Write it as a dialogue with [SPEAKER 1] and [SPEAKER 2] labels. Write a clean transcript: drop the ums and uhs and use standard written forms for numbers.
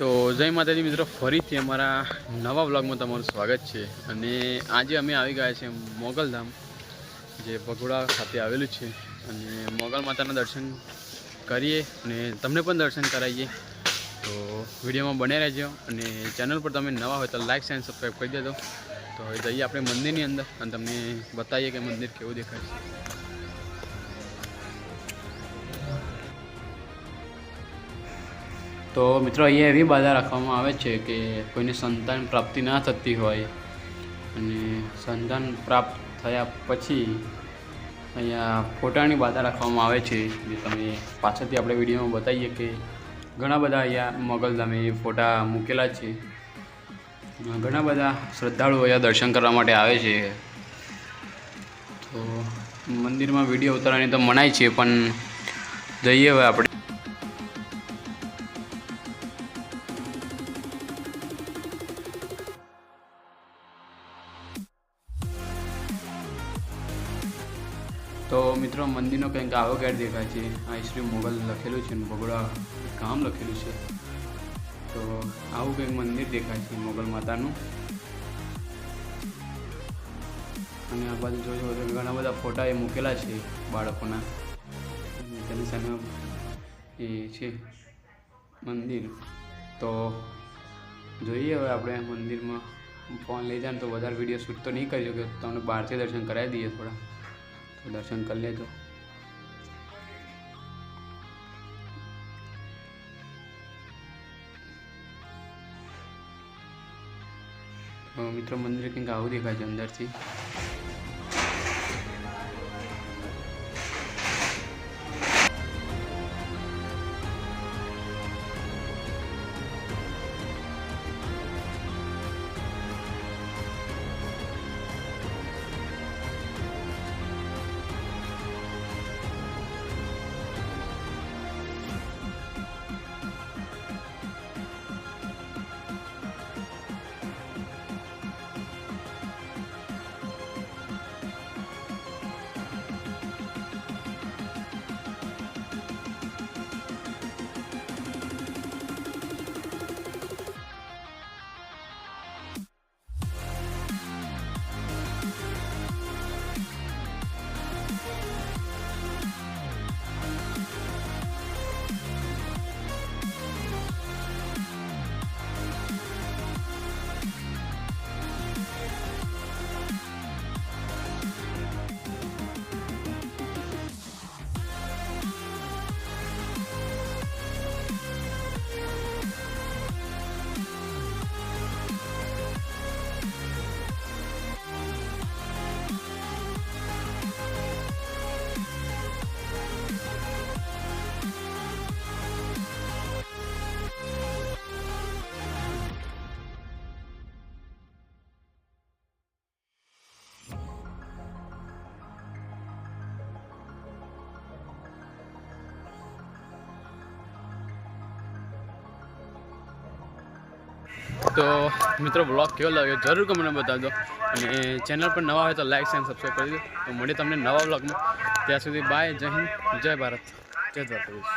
[SPEAKER 1] તો જય માતાજી મિત્રો, ફરીથી અમારા નવા વ્લોગમાં તમારું સ્વાગત છે। અને આજે અમે આવી ગયા છે મોગલધામ, જે ભગોડા ખાતે આવેલું છે। અને મોગલ માતાના દર્શન કરીએ અને તમને પણ દર્શન કરાવીએ। તો વિડીયોમાં બને રહેજો અને ચેનલ પર તમે નવા હોય તો લાઈક એન્ડ સબસ્ક્રાઈબ કરી દેજો। તો હવે જઈએ આપણે મંદિરની અંદર અને તમને બતાવીએ કે મંદિર કેવું દેખાય છે। તો મિત્રો, અહીંયા એવી બાધા રાખવામાં આવે છે કે કોઈને સંતાન પ્રાપ્તિ ના થતી હોય અને સંતાન પ્રાપ્ત થયા પછી અહીંયા ફોટાની બાધા રાખવામાં આવે છે। જે તમે પાછળથી આપણે વિડીયોમાં બતાવીએ કે ઘણા બધા અહીંયા મોગલધામે ફોટા મૂકેલા છે। ઘણા બધા શ્રદ્ધાળુઓ અહીંયા દર્શન કરવા માટે આવે છે। તો મંદિરમાં વિડીયો ઉતારવાની તો મનાય છે, પણ જઈએ હવે આપણે। તો મિત્રો, મંદિરનો કંઈક આવો ગેટ દેખાય છે। આ શ્રી મોગલ લખેલું છે અને ભગોડા ગામ લખેલું છે। તો આવું કંઈક મંદિર દેખાય છે મોગલ માતાનું। અને આ બાજુ જોજો તો ઘણા બધા ફોટા એ મૂકેલા છે બાળકોના। તેની સામે એ છે મંદિર। તો જોઈએ હવે આપણે મંદિરમાં ફોન લઈ જાય તો વધારે વિડીયો શૂટ તો નહીં કરી શકે, તમને બહારથી દર્શન કરાવી દઈએ થોડા। તો દર્શન કરી લેજો। તો મિત્રો, મંદિર કંઈક આવું દેખાય છે અંદરથી। તો મિત્રો, બ્લોગ કેવો લાગ્યો જરૂર કમેન્ટ બતાવજો અને ચેનલ પર નવા હોય તો લાઈક એન્ડ સબસ્ક્રાઈબ કરી દો। તો મળીએ તમને નવા બ્લોગમાં। ત્યાં સુધી બાય, જય હિન્દ, જય ભારત, જય દ્વારકાધીશ।